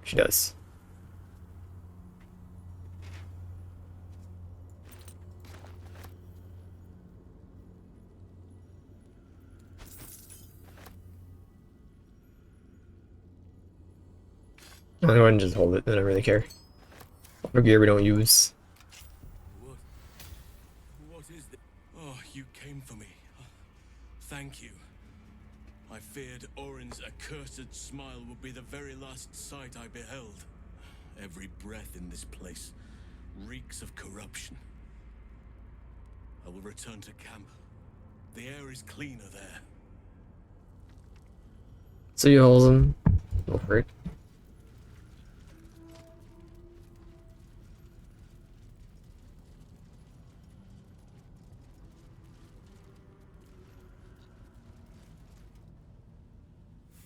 She does. I'll go ahead and just hold it. I don't really care. Auto gear we don't use. What? What is this? Oh, you came for me. Thank you. I feared Orin's accursed smile would be the very last sight I beheld. Every breath in this place reeks of corruption. I will return to camp. The air is cleaner there. So you hold him. Go for it.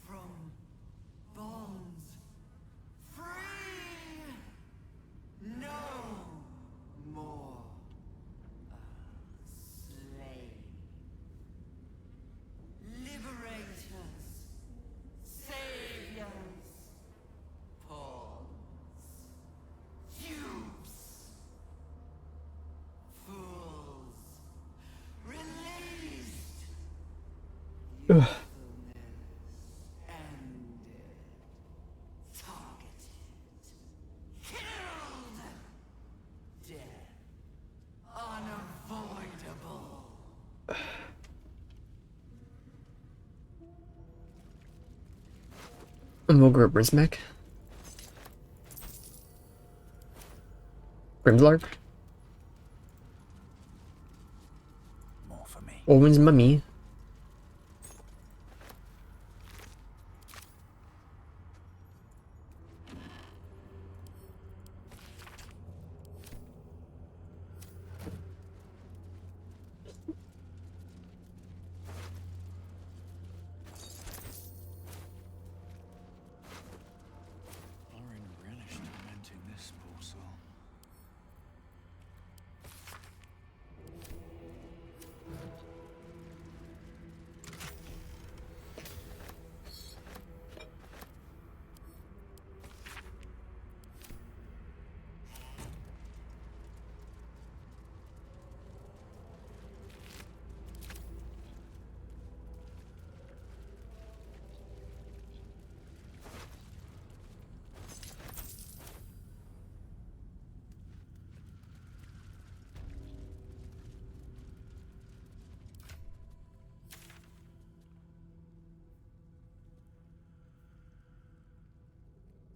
From bonds free, no more slave. Liberators, saviors, pawns, dupes, fools, released. Ugh. Ended. Targeted. Killed. Death. Unavoidable. And we'll grab Brismac. Grimslark. More for me. Owen's mummy. Orin relished tormenting this poor soul.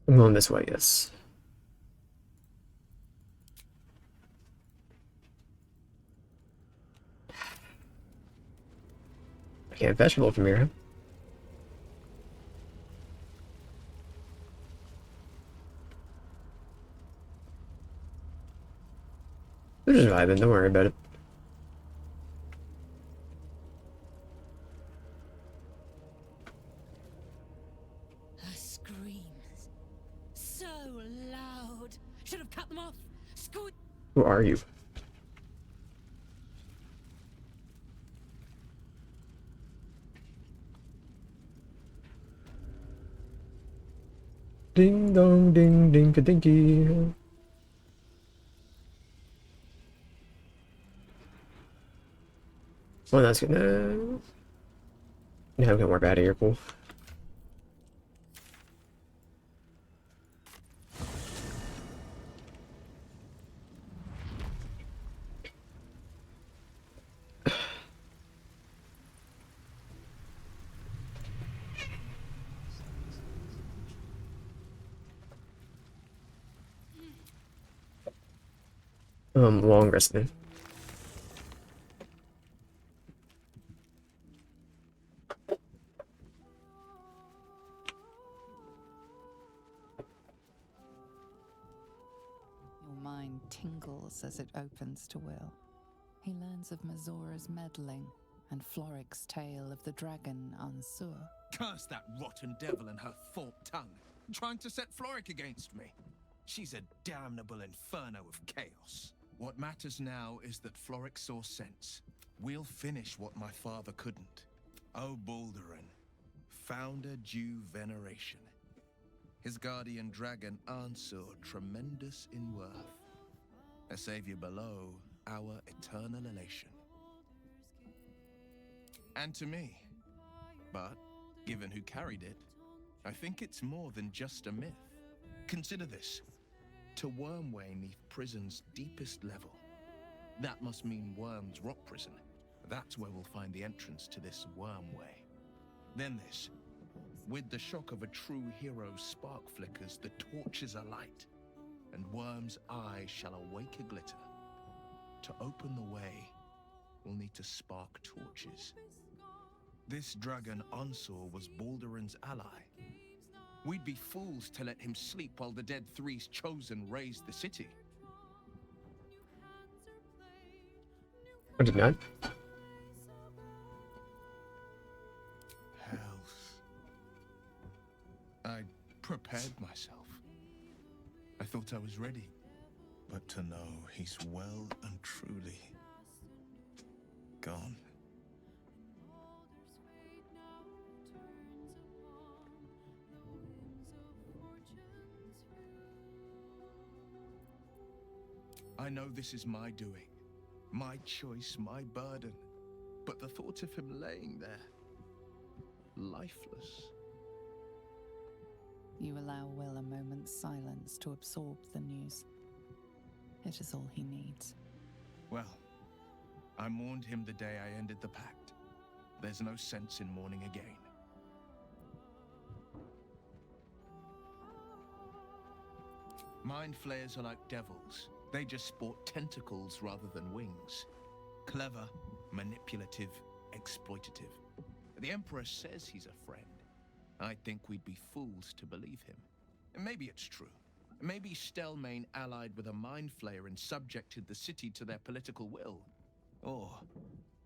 I'm going this way, yes. I can't vegetable from here, huh? We're just vibing, don't worry about it. Her screams. So loud. Should have cut them off. Squeak. Who are you? Ding dong ding ding ka dinky. Well, that's good. No, we can warp out of here, cool. Long rest, man. Your mind tingles as it opens to Will. He learns of Mazora's meddling and Floric's tale of the dragon Ansur. Curse that rotten devil and her forked tongue, trying to set Floric against me. She's a damnable inferno of chaos. What matters now is that Floric saw sense. We'll finish what my father couldn't. O Baldurin, founder due veneration. His guardian dragon Ansur tremendous in worth. A savior below our eternal elation. And to me. But, given who carried it, I think it's more than just a myth. Consider this. To Wormway neath prison's deepest level. That must mean Worm's rock prison. That's where we'll find the entrance to this Wormway. Then this. With the shock of a true hero's spark flickers, the torches alight, and Worm's eye shall awake a glitter. To open the way, we'll need to spark torches. This dragon Ansur was Baldur's ally. We'd be fools to let him sleep while the Dead Three's chosen raised the city. 29. Health. I prepared myself. I thought I was ready. But to know he's well and truly gone. I know this is my doing, my choice, my burden, but the thought of him laying there, lifeless. You allow Will a moment's silence to absorb the news. It is all he needs. Well, I mourned him the day I ended the pact. There's no sense in mourning again. Mind flayers are like devils. They just sport tentacles rather than wings. Clever, manipulative, exploitative. The Emperor says he's a friend. I think we'd be fools to believe him. And maybe it's true. Maybe Stelmane allied with a mind flayer and subjected the city to their political will. Or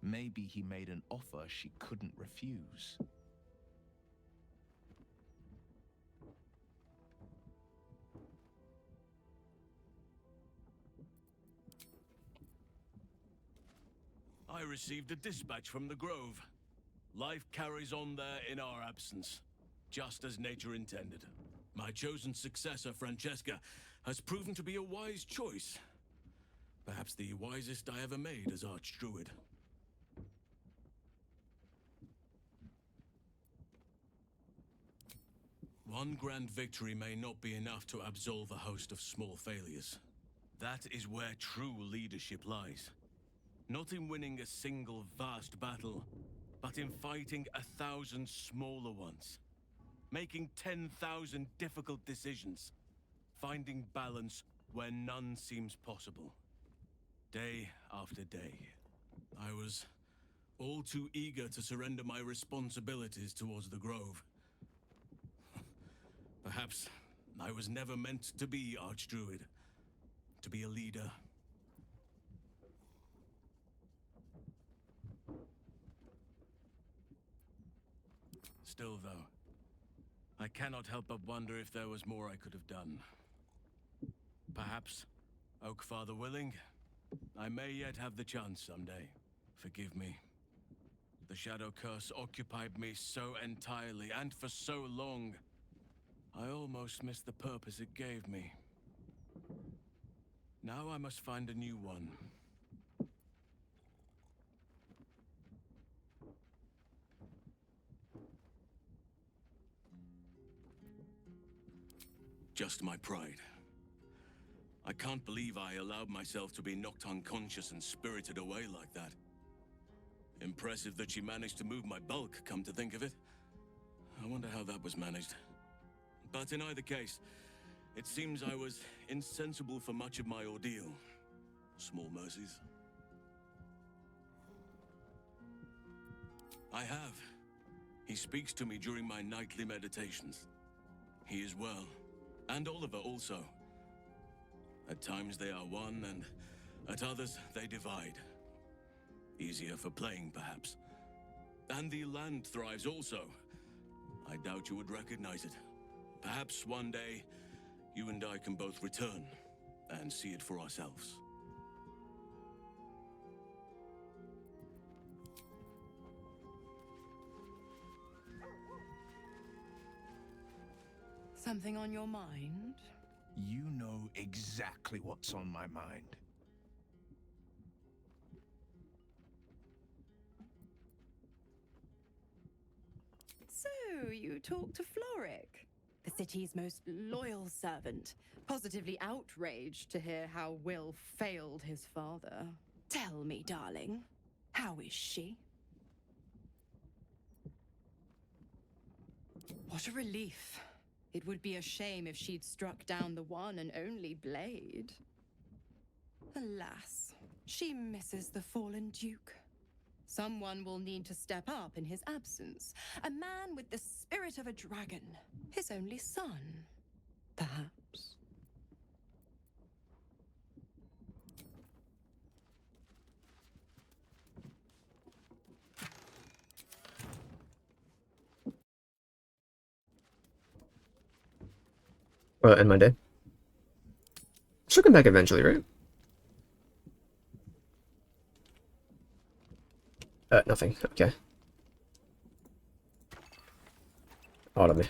maybe he made an offer she couldn't refuse. I received a dispatch from the Grove. Life carries on there in our absence, just as nature intended. My chosen successor, Francesca, has proven to be a wise choice. Perhaps the wisest I ever made as Archdruid. One grand victory may not be enough to absolve a host of small failures. That is where true leadership lies. Not in winning a single vast battle, but in fighting 1,000 smaller ones. Making 10,000 difficult decisions. Finding balance where none seems possible. Day after day, I was all too eager to surrender my responsibilities towards the Grove. Perhaps I was never meant to be Archdruid, to be a leader. Still, though, I cannot help but wonder if there was more I could have done. Perhaps, Oakfather willing, I may yet have the chance someday. Forgive me. The Shadow Curse occupied me so entirely and for so long, I almost missed the purpose it gave me. Now I must find a new one. Just my pride. I can't believe I allowed myself to be knocked unconscious and spirited away like that. Impressive that she managed to move my bulk, come to think of it. I wonder how that was managed. But in either case, it seems I was insensible for much of my ordeal. Small mercies. I have. He speaks to me during my nightly meditations. He is well. And Oliver also. At times they are one, and at others they divide. Easier for playing, perhaps. And the land thrives also. I doubt you would recognize it. Perhaps one day, you and I can both return and see it for ourselves. Something on your mind? You know exactly what's on my mind. So, you talked to Floric, the city's most loyal servant, positively outraged to hear how Will failed his father. Tell me, darling, how is she? What a relief. It would be a shame if she'd struck down the one and only blade. Alas, she misses the fallen Duke. Someone will need to step up in his absence. A man with the spirit of a dragon. His only son, perhaps. End my day. She'll come back eventually, right? Nothing. Okay. Out of me.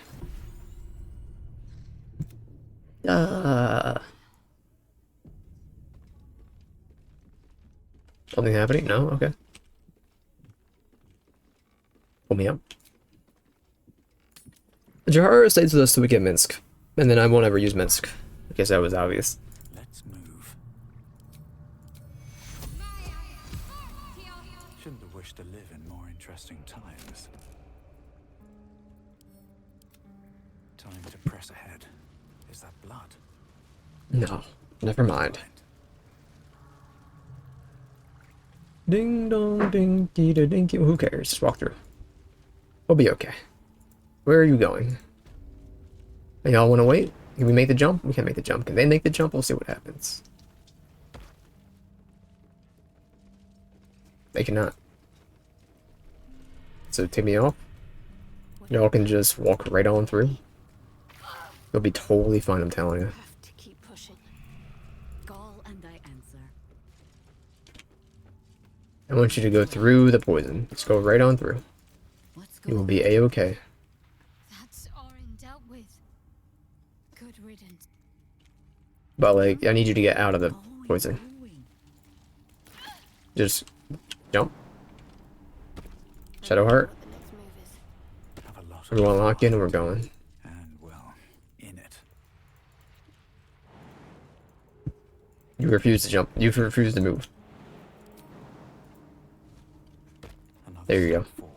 Something happening? No? Okay. Pull me up. Jahara stays with us till we get Minsk. And then I won't ever use Minsk. I guess that was obvious. Let's move. Shouldn't have wished to live in more interesting times. Time to press ahead. Is that blood? No. Never mind. Ding dong ding dee da ding. Who cares? Just walk through. We'll be okay. Where are you going? Y'all want to wait? Can we make the jump? We can make the jump. Can they make the jump? We'll see what happens. They cannot. So take me off. Y'all can just walk right on through. You'll be totally fine, I'm telling you. Have to keep pushing. Call and I answer. I want you to go through the poison. Just go right on through. What's You will going be a-okay. That's Orin dealt with. Good riddance. But, like, I need you to get out of the poison. Just jump. Shadowheart. What the next move is. Have a lot of Everyone lock in and we're going. and well, in it. You refuse to jump. You refuse to move. Another There you go. step forward.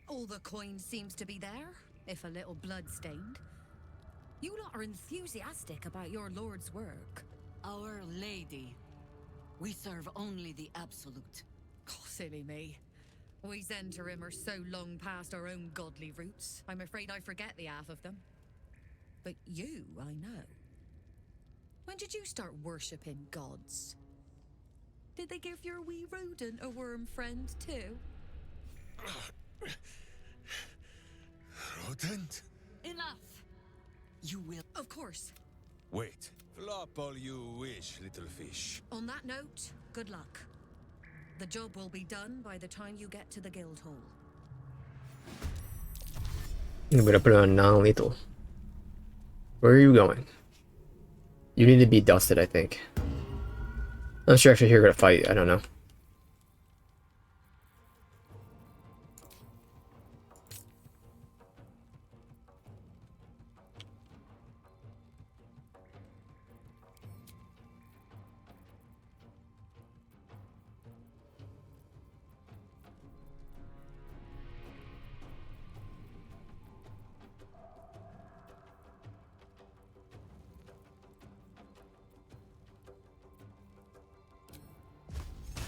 All the coin seems to be there, if a little blood-stained. You lot are enthusiastic about your lord's work. Our Lady. We serve only the absolute. Oh, silly me. We Zentarim are so long past our own godly roots, I'm afraid I forget the half of them. But you, I know. When did you start worshipping gods? Did they give your wee rodent a worm friend too? Rodent? Enough! You will. Of course. Wait. Flop all you wish, little fish. On that note, good luck. The job will be done by the time you get to the guild hall. I'm gonna put it on non-lethal. Where are you going? You need to be dusted, I think. I'm sure actually you're gonna fight. I don't know.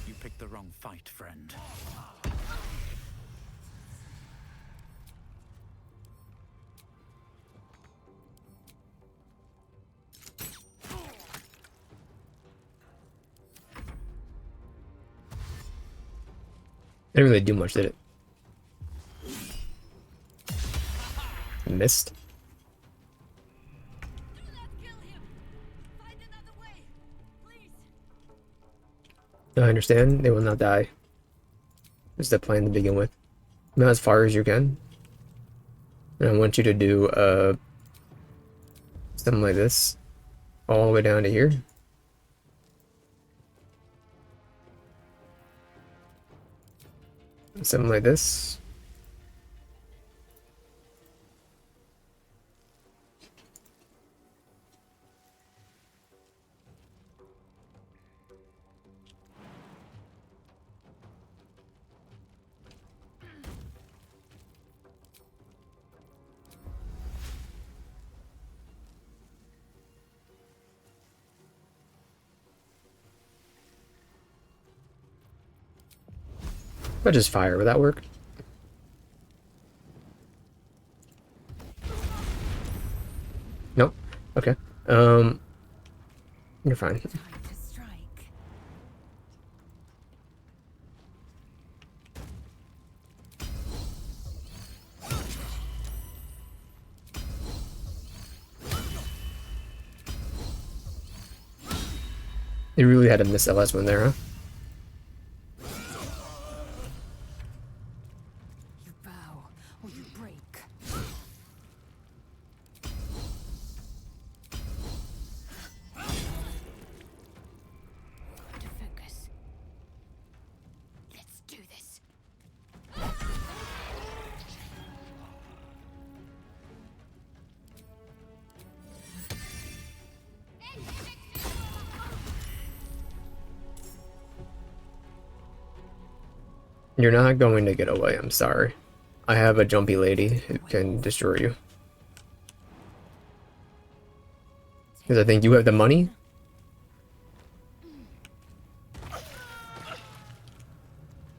You picked the wrong fight, friend. Didn't really do much, did it? Missed. I understand. They will not die. Is the plan to begin with? Not as far as you can. And I want you to do something like this. All the way down to here. Something like this. But just fire, would that work? Nope. Okay. You're fine. Time to strike. You really had to miss that last one there, huh? You bow or you break. To focus. Let's do this. You're not going to get away, I'm sorry. I have a jumpy lady who can destroy you. Because I think you have the money?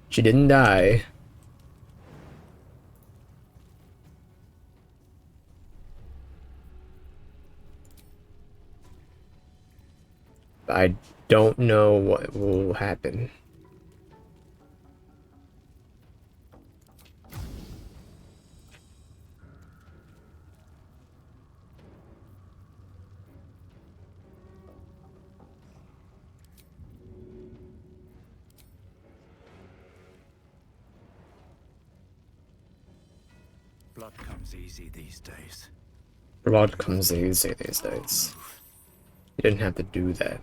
She didn't die. I don't know what will happen. Blood comes easy these days. Blood comes easy these days. You didn't have to do that.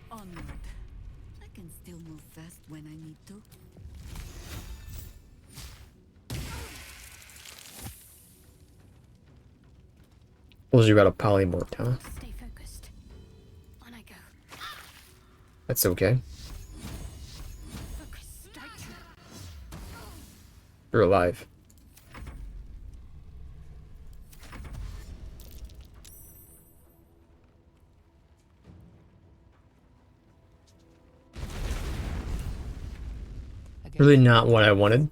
Onward. I can still move fast when I need to. Well, you got a polymorph, huh? Stay focused. On I go. That's okay. Focus. Strike. You're alive. Really not what I wanted.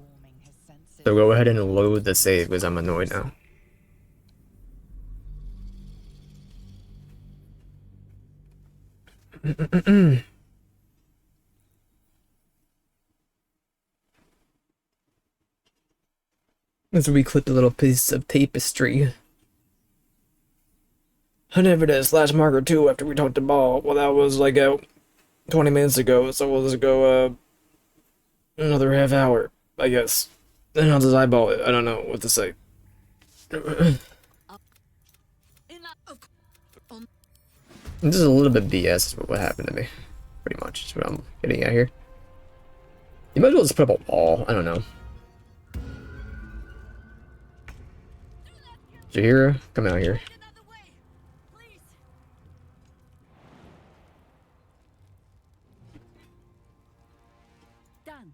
So go ahead and load the save because I'm annoyed now. As we clipped a little piece of tapestry. Whenever it is, last marker 2 after we talked to Ball. Well, that was like 20 minutes ago, so we'll just go another half hour, I guess. Then I'll just eyeball it. I don't know what to say. This is a little bit BS is what happened to me. Pretty much is what I'm getting at here. You might as well just put up a wall. I don't know. Jahira, come out here. Done.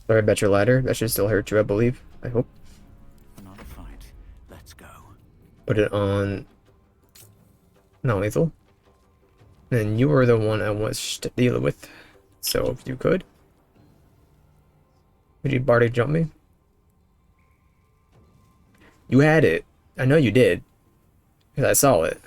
Sorry about your ladder. That should still hurt you, I believe. I hope. Another fight. Let's go. Put it on non-lethal. And you were the one I was to deal with. So if you could you Bardic jump me? You had it. I know you did. Because I saw it.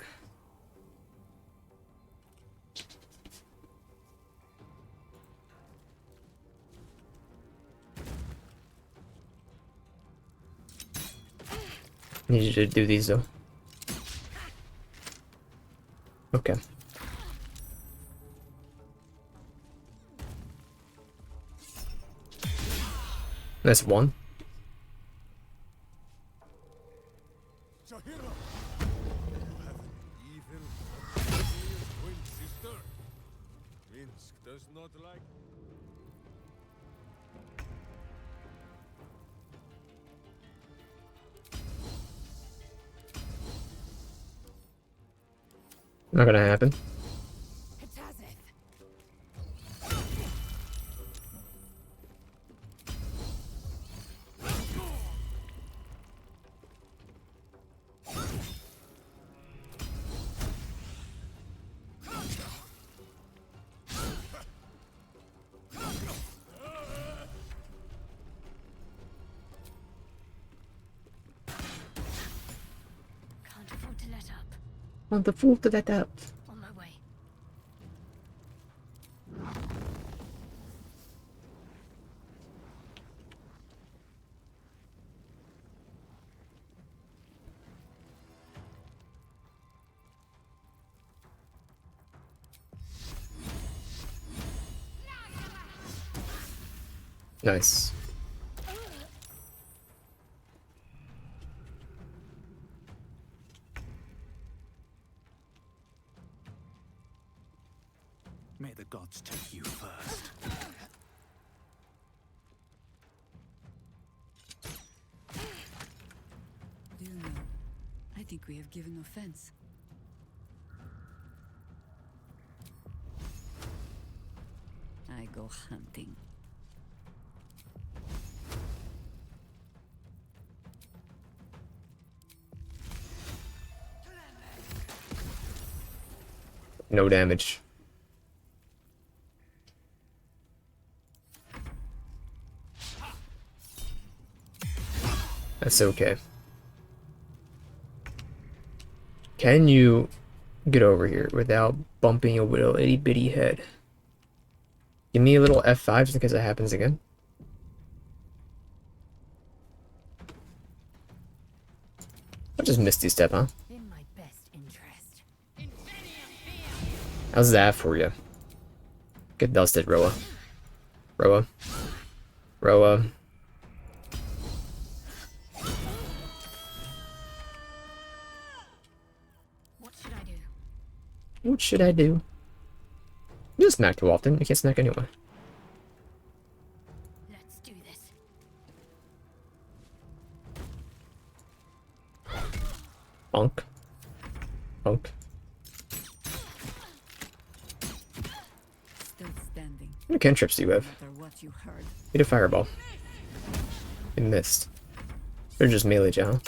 Need you to do these though. Okay. That's one. Shahira, you have an evil, twin sister. Minsk does not like. Not gonna happen. Can't afford to let up. Want the fool to that up. On my way. Nice. May the gods take you first. Do you know, I think we have given offense. I go hunting. No damage. That's okay. Can you get over here without bumping a little itty bitty head? Give me a little F5 just in case it happens again. I just Misty Step, huh? In my best interest. How's that for you? Get dusted, Roa. Roa. Roa. What should I do? What should I do? You don't smack too often. You can't smack anyway. Let's do this. Bonk. Bonk. Still standing. How many cantrips do you No have? matter what you heard. Hit a fireball. You missed. They're just melee, huh?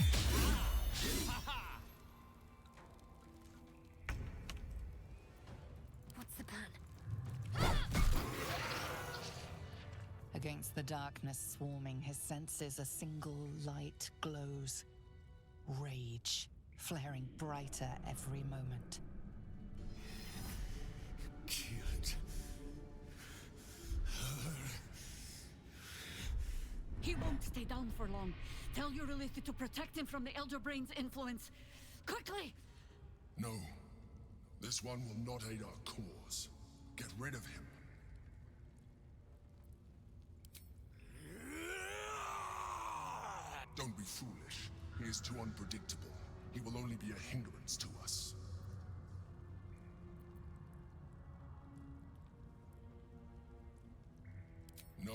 What's the plan? Against the darkness swarming his senses, a single light glows. Rage, flaring brighter every moment. Killed. He won't stay down for long. Tell your related to protect him from the Elder Brain's influence. Quickly! No. This one will not aid our cause. Get rid of him. Don't be foolish. He is too unpredictable. He will only be a hindrance to us. No.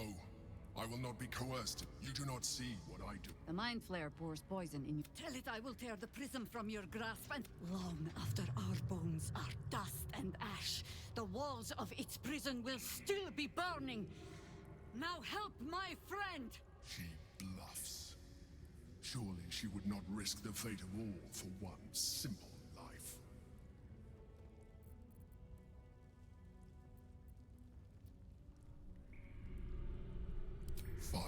I will not be coerced. You do not see what I do. The Mind Flare pours poison in you. Tell it I will tear the prism from your grasp, and long after our bones are dust and ash, the walls of its prison will still be burning. Now help my friend! She bluffs. Surely she would not risk the fate of all for one simple life. Fine.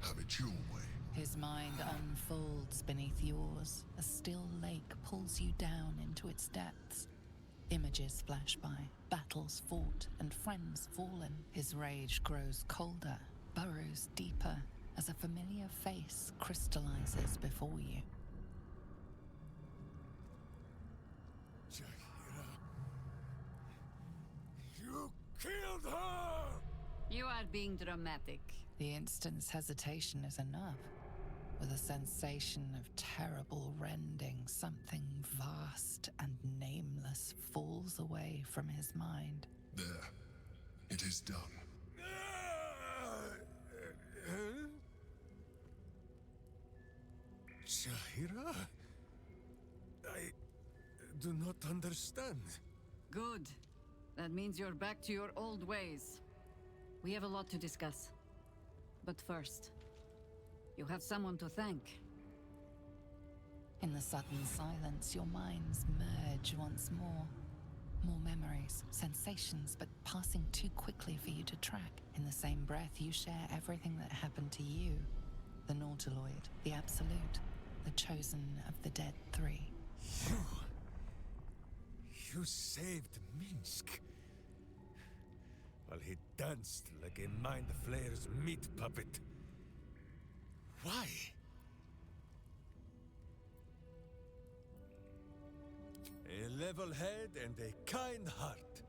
Have it your way. His mind unfolds beneath yours. A still lake pulls you down into its depths. Images flash by, battles fought, and friends fallen. His rage grows colder, burrows deeper, as a familiar face crystallizes before you. Jaheira. You killed her! You are being dramatic. The instant's hesitation is enough. With a sensation of terrible rending, something vast and nameless falls away from his mind. There. It is done. Jaheira? I do not understand. Good. That means you're back to your old ways. We have a lot to discuss. But first, you have someone to thank. In the sudden silence, your minds merge once more. More memories, sensations, but passing too quickly for you to track. In the same breath, you share everything that happened to you. The Nautiloid, the Absolute, the chosen of the dead three. You saved Minsk. While he danced like a Mind Flayer's meat puppet. Why? A level head and a kind heart.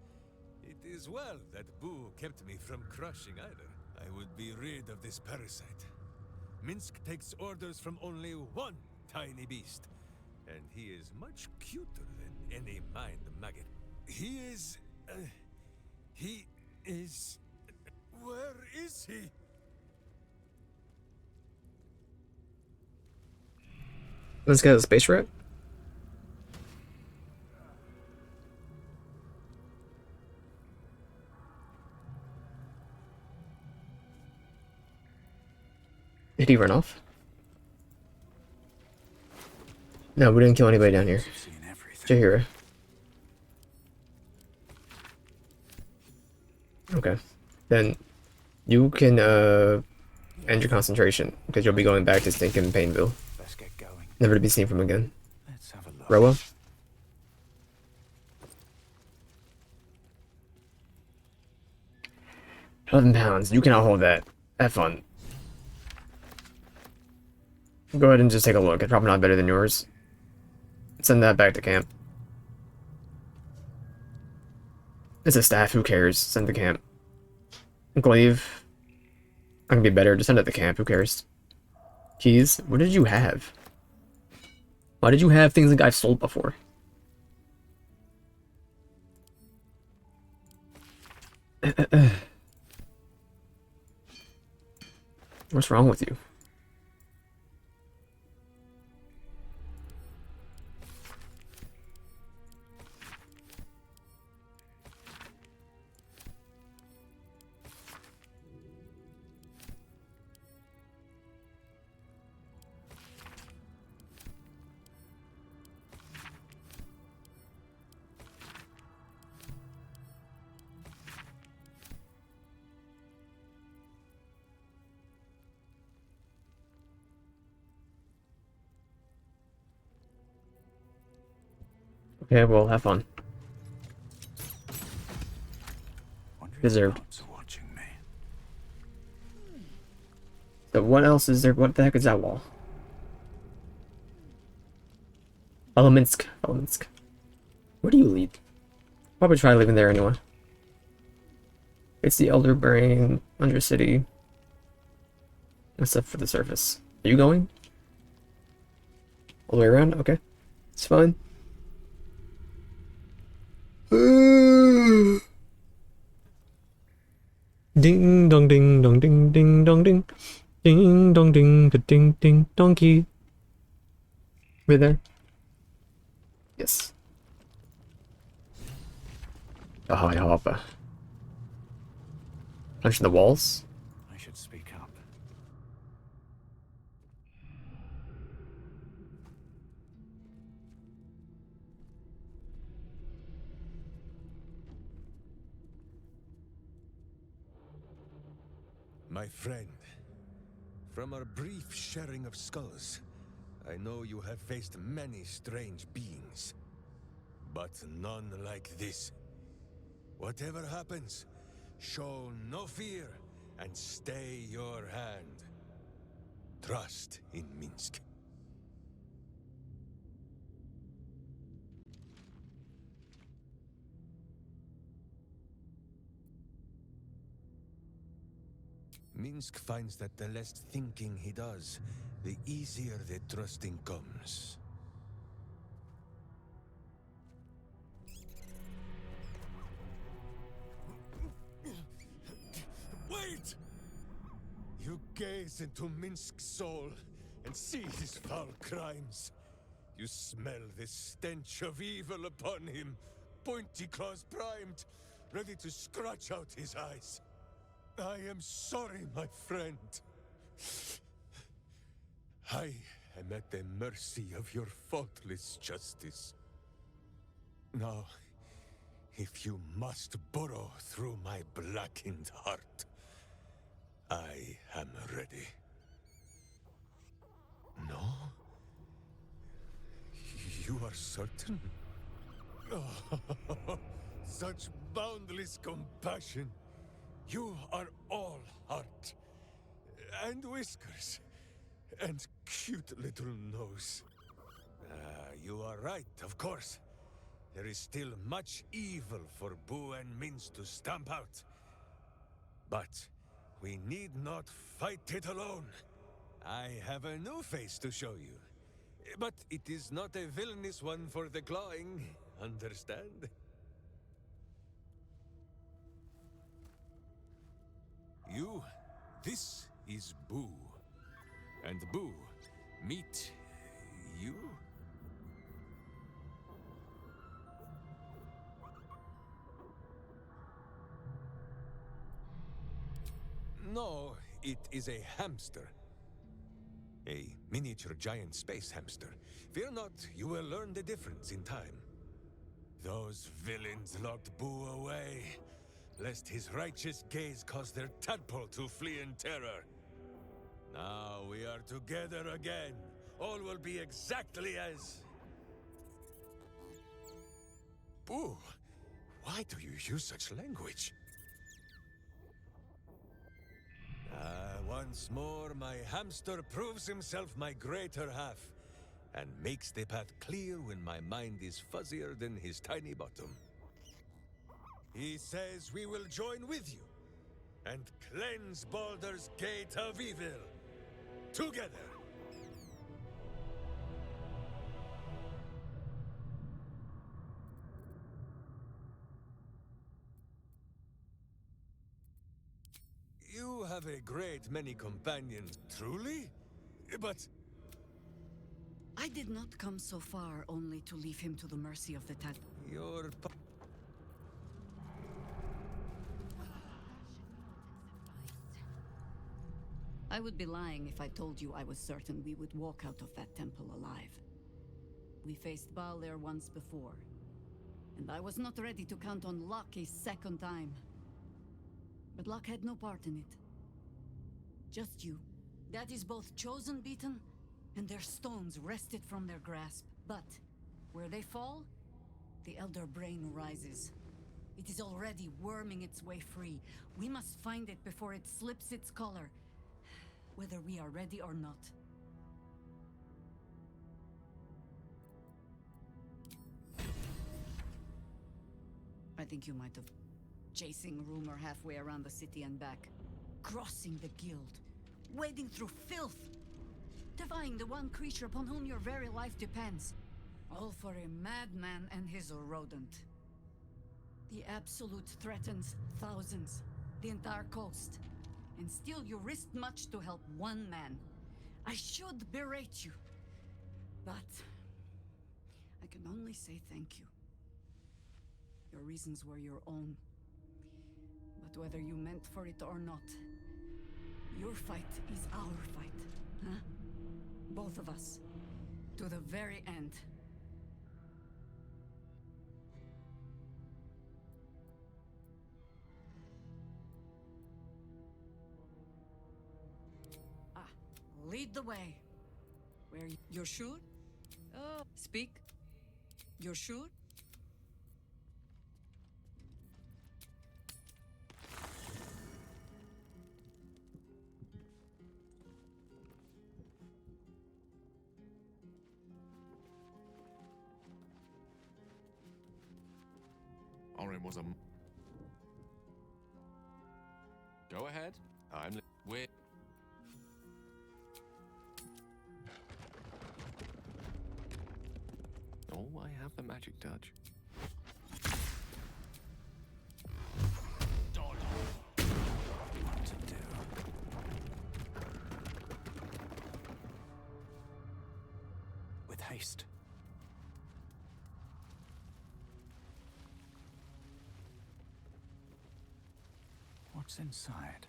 It is well that Boo kept me from crushing either. I would be rid of this parasite. Minsk takes orders from only one tiny beast, and he is much cuter than any mind maggot. He is... Where is he? Let's get a space rat. Did he run off? No, we didn't kill anybody down here. Jaheira. Okay. Then you can end your concentration, because you'll be going back to stinking Painville. Let's get going. Never to be seen from again. Let's have a look. Roa? 11 pounds. You cannot hold that. Have fun. Go ahead and just take a look. It's probably not better than yours. Send that back to camp. It's a staff. Who cares? Send to camp. Glaive. I can be better. Just send it to camp. Who cares? Keys. What did you have? Why did you have things like I've sold before? What's wrong with you? Okay, well, have fun. Deserved. So what else is there? What the heck is that wall? Eleminsk. Eleminsk. Where do you lead? Probably try leaving there anyway. It's the Elder Brain, Undercity. Except for the surface. Are you going? All the way around? Okay. It's fine. Ding dong ding dong ding ding dong ding. Ding dong ding ding ding donkey. Right there? Yes. Oh, I hop. Punching the walls? should speak up. My friend, from our brief sharing of skulls, I know you have faced many strange beings, but none like this. Whatever happens, show no fear and stay your hand. Trust in Minsk. Minsk finds that the less thinking he does, the easier the trusting comes. Wait! You gaze into Minsk's soul and see his foul crimes. You smell the stench of evil upon him, pointy claws primed, ready to scratch out his eyes. I am sorry, my friend. I am at the mercy of your faultless justice. Now, if you must burrow through my blackened heart, I am ready. No? You are certain? Oh, such boundless compassion. You are all heart, and whiskers, and cute little nose. You are right, of course. There is still much evil for Boo and Minz to stamp out. But we need not fight it alone. I have a new face to show you. But it is not a villainous one for the clawing, understand? You, this is Boo. And Boo, meet you? No, it is a hamster. A miniature giant space hamster. Fear not, you will learn the difference in time. Those villains locked Boo away, lest his righteous gaze cause their tadpole to flee in terror. Now we are together again. All will be exactly as... Boo, why do you use such language? Once more, my hamster proves himself my greater half, and makes the path clear when my mind is fuzzier than his tiny bottom. He says we will join with you, and cleanse Baldur's gate of evil. Together! You have a great many companions, truly? But... I did not come so far only to leave him to the mercy of the Tad. Your... I would be lying if I told you I was certain we would walk out of that temple alive. We faced Baldur once before, and I was not ready to count on luck a second time. But luck had no part in it. Just you. That is both chosen beaten, and their stones wrested from their grasp. But, where they fall, the Elder Brain rises. It is already worming its way free. We must find it before it slips its collar, whether we are ready or not. I think you might have... chasing rumor halfway around the city and back. Crossing the guild. Wading through filth. Defying the one creature upon whom your very life depends. All for a madman and his rodent. The Absolute threatens thousands. The entire coast. And still you risked much to help one man. I should berate you. But... I can only say thank you. Your reasons were your own. But whether you meant for it or not, Your fight is our fight, huh? Both of us. To the very end. Ah, lead the way. You're sure? Oh, speak. You're sure? Orin was a... Go ahead. We're... Oh, I have the magic touch. What to do? With haste. What's inside?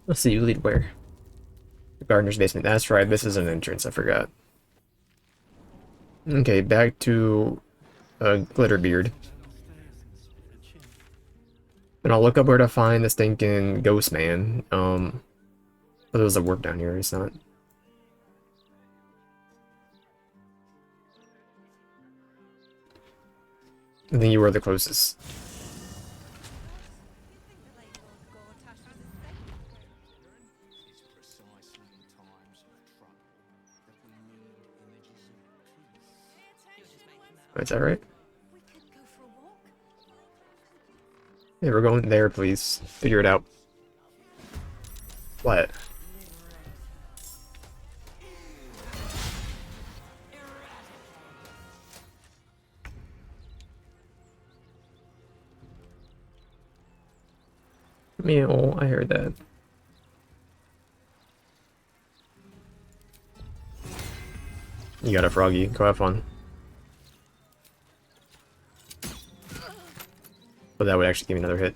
Let's see, you lead where? The gardener's basement. That's right, this is an entrance, I forgot. Okay, back to Glitterbeard. And I'll look up where to find the stinking ghost man. But there's a work down here, it's not. I think you were the closest. Is that right? Yeah, we're going there, please. Figure it out. What? Meow, I heard that. You got a froggy. Go have fun. But that would actually give me another hit.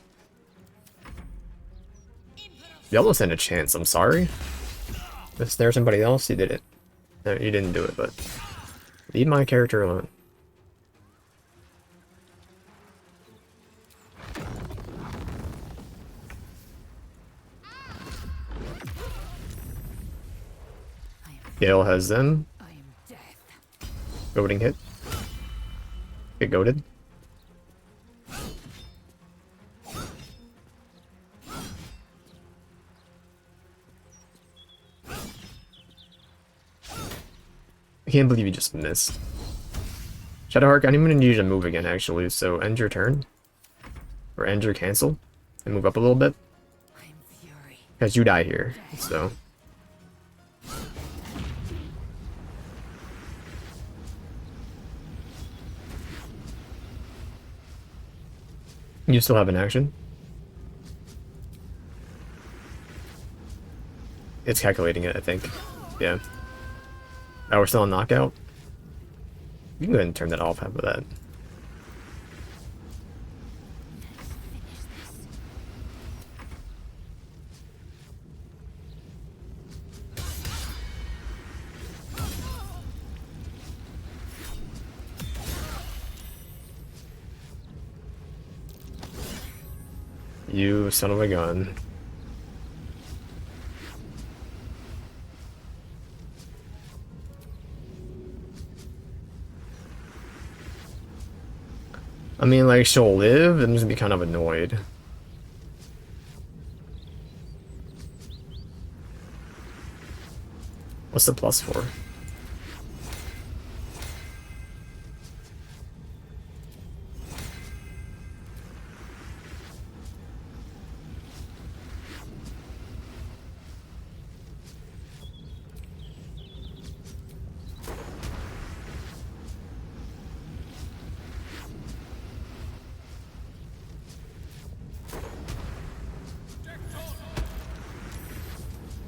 You almost had a chance, I'm sorry. Is there somebody else? You did it. No, you didn't do it, but... leave my character alone. Gale has them. Goading hit. Get goaded. I can't believe you just missed. Shadowheart, I'm gonna need you to move again, actually, so end your turn. Or end your cancel. And move up a little bit. Because you die here, so... You still have an action. It's calculating it, I think. Yeah. Oh, we're still on knockout? You can go ahead and turn that off, how about that? You son of a gun. I mean, like, she'll live, I'm just gonna be kind of annoyed. What's the plus for?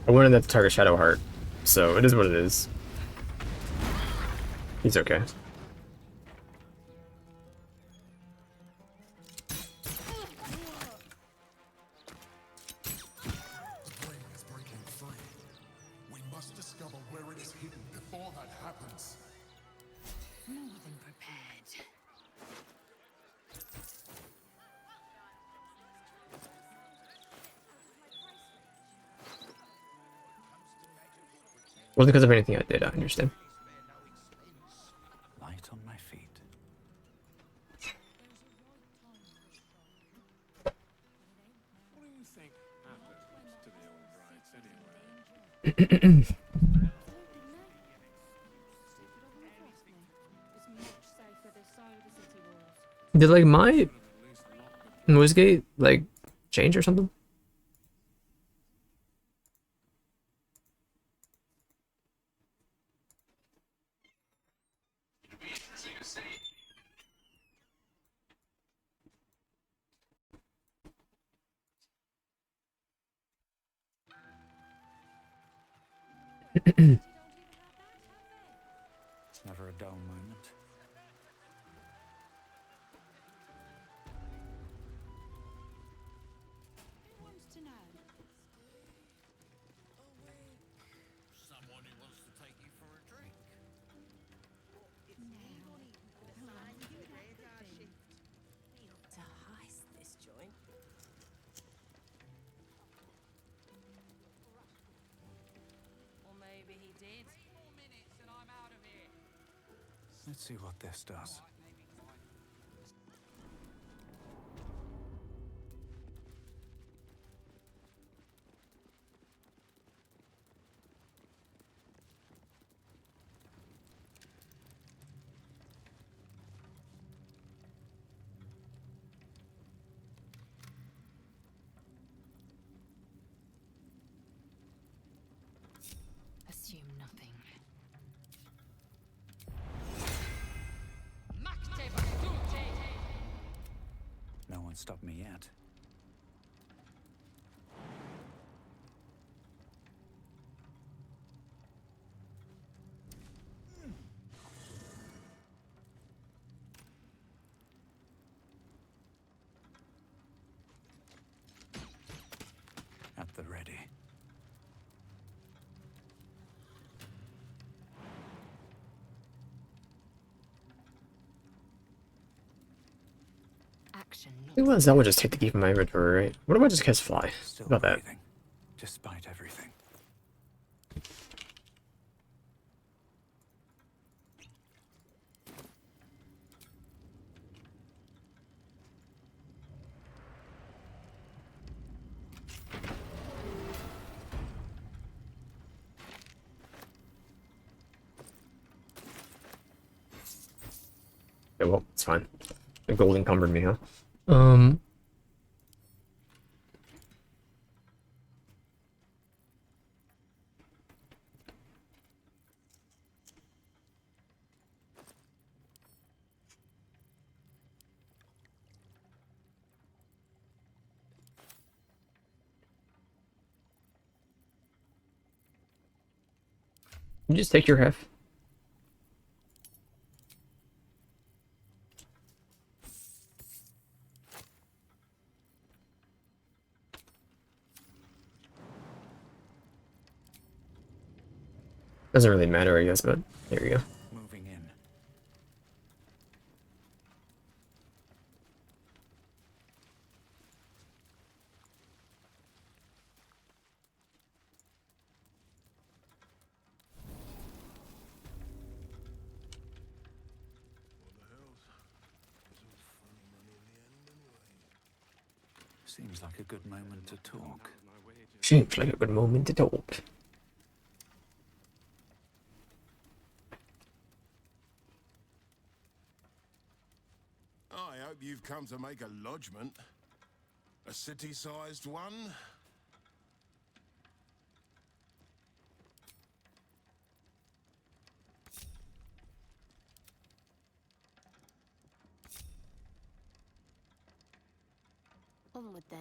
I wanted that to target Shadow Heart, so it is what it is. He's okay. More than prepared. Wasn't because of anything I did, I understand. Light on my feet. What do you think happened to the old brides anyway? Did, like, my noise gate, like, change or something? It's never a dull moment. Who wants to know? Someone who wants to take you for a drink. To heist this joint. Or maybe he did. 4 minutes and I'm out of here. Let's see what this does. Assume nothing. No one stopped me yet. At the ready. Action. I think that would just take the key from my inventory, right? What if I just cast Fly? Still How about that? breathing, despite everything. Yeah, well, it's fine. The gold encumbered me, huh? You just take your hef. Doesn't really matter, I guess, but there you go. Moving in. Seems like a good moment to talk. Seems like a good moment to talk. I hope you've come to make a lodgment. A city-sized one? Onward then.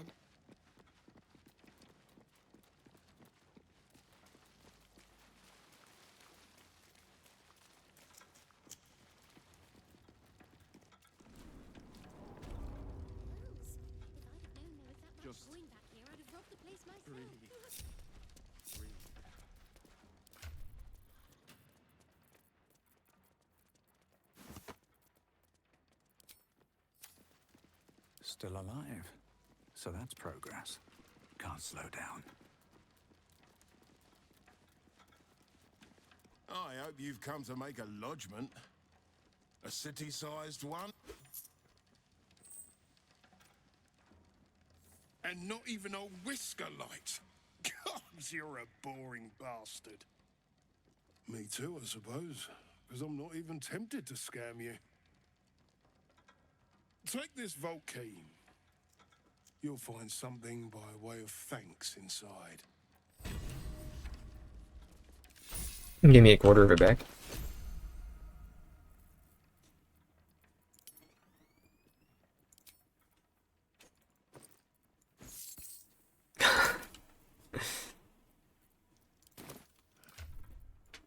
Just Going back here, I'd have robbed the place myself. breathe. Still alive. So that's progress. Can't slow down. I hope you've come to make a lodgment. A city-sized one? And not even a whisker light. God, you're a boring bastard. Me too, I suppose. Because I'm not even tempted to scam you. Take this vault key. You'll find something by way of thanks inside. Give me a quarter of it back.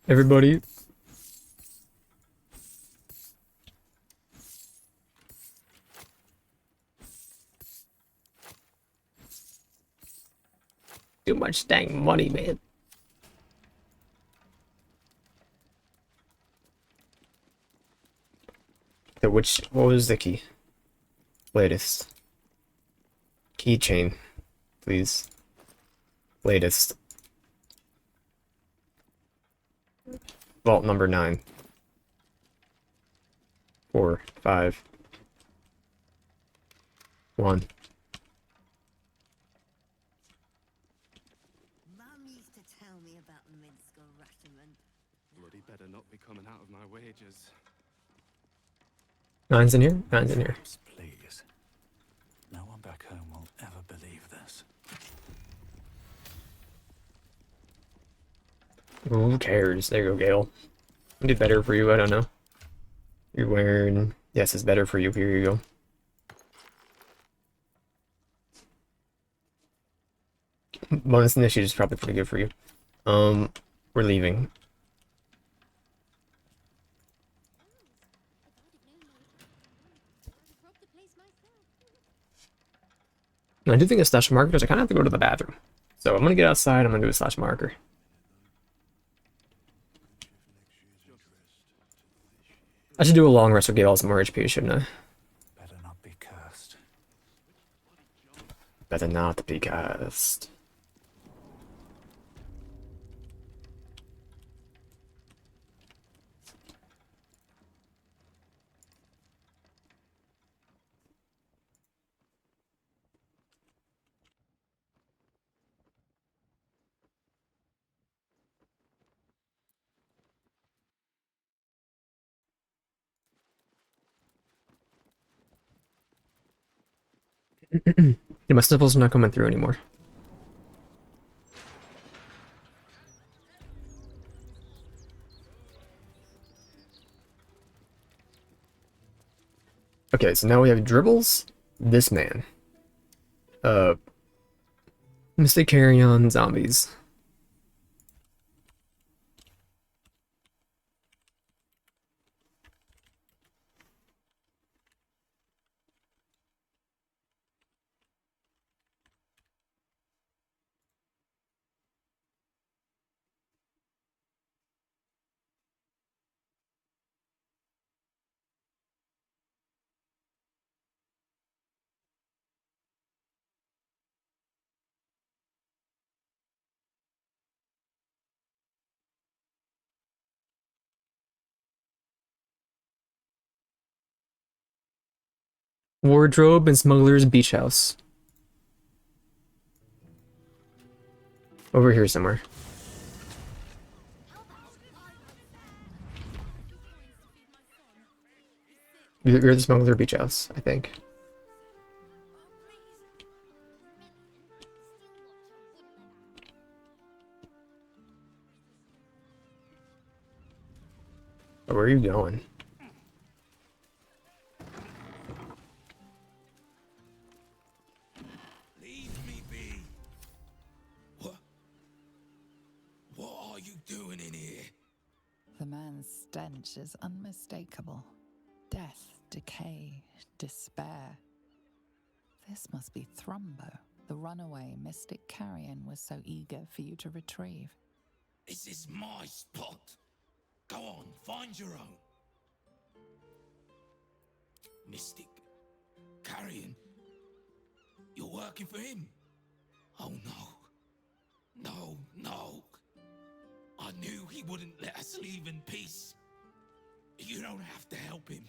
Everybody. Too much dang money, man. So what was the key? Latest. Keychain, please. Latest. Vault number 9. 4, 5. 1. Mum used to tell me about Minsker Ratterman. Bloody better not be coming out of my wages. 9's in here? 9's in here. Please. No one back home will ever believe this. Who cares? There you go, Gale. I did better for you, I don't know. You're wearing... Yes, it's better for you. Here you go. Bonus initiative is probably pretty good for you. We're leaving. I do think a slash marker because I kind of have to go to the bathroom. So I'm gonna get outside. I'm gonna do a slash marker. I should do a long rest to get all some more HP, shouldn't I? Better not be cursed. Better not be cursed. Yeah, my sniffles are not coming through anymore. Okay, so now we have Dribbles, this man. Mystic Carrion zombies. Wardrobe and Smuggler's Beach House. Over here somewhere. You're the smuggler beach house, I think. Oh, where are you going? Leave me be. What are you doing in here? The man's stench is unmistakable. Death, decay, despair. This must be Thrumbo, the runaway mystic carrion was so eager for you to retrieve. This is my spot. Go on, find your own. Mystic. Carrion. You're working for him? Oh no. No, no. I knew he wouldn't let us leave in peace. You don't have to help him.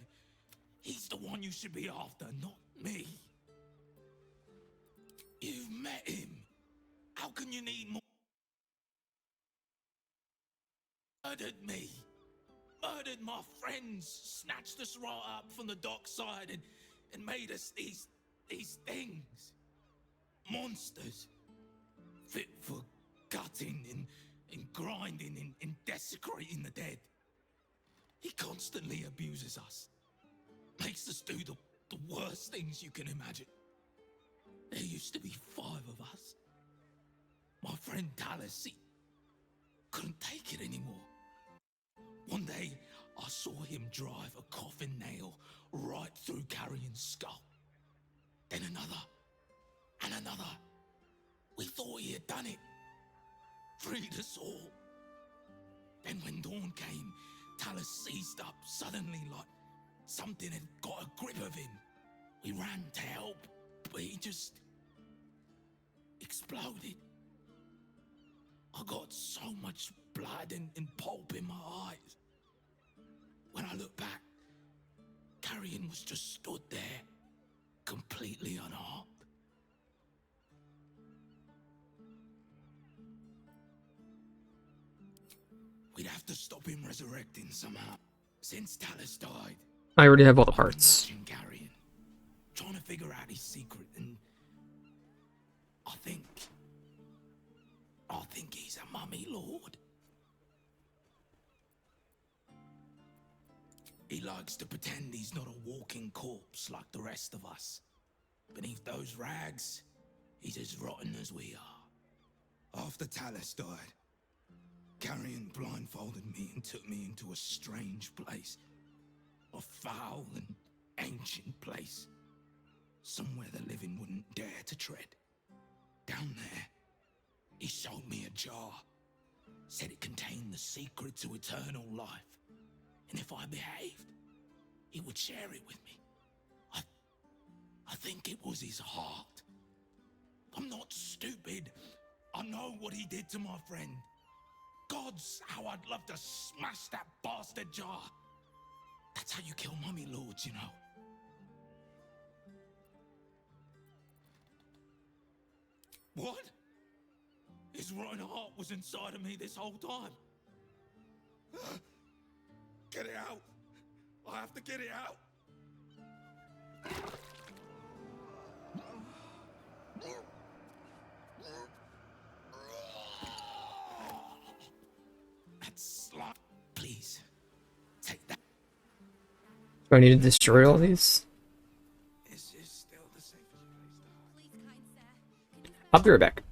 He's the one you should be after, not me. You've met him. How can you need more? Murdered me. Murdered my friends. Snatched us right up from the dockside and made us these things. Monsters. Fit for gutting and grinding and desecrating the dead. He constantly abuses us. Makes us do the worst things you can imagine. There used to be 5 of us. My friend Dallas, he couldn't take it anymore. One day, I saw him drive a coffin nail right through Carrion's skull. Then another, and another. We thought he had done it. Freed us all. Then when dawn came, Talus seized up suddenly like something had got a grip of him. We ran to help, but he just exploded. I got so much blood and pulp in my eyes. When I look back, Carrion was just stood there, completely unharmed. We'd have to stop him resurrecting somehow. Since Talus died, I already have all the I've been parts. watching Carrion, trying to figure out his secret, and I think he's a mummy lord. He likes to pretend he's not a walking corpse like the rest of us. Beneath those rags, he's as rotten as we are. After Talus died, Carrion blindfolded me and took me into a strange place. A foul and ancient place. Somewhere the living wouldn't dare to tread. Down there, he showed me a jar. Said it contained the secret to eternal life. And if I behaved, he would share it with me. I think it was his heart. I'm not stupid. I know what he did to my friend. Gods, how I'd love to smash that bastard jar. That's how you kill mummy lords, you know. What? His rotten heart was inside of me this whole time. Get it out. I have to get it out. That's slime. Please, take that. Do I need to destroy all these? This is still the safest place to hide. I'll be right back.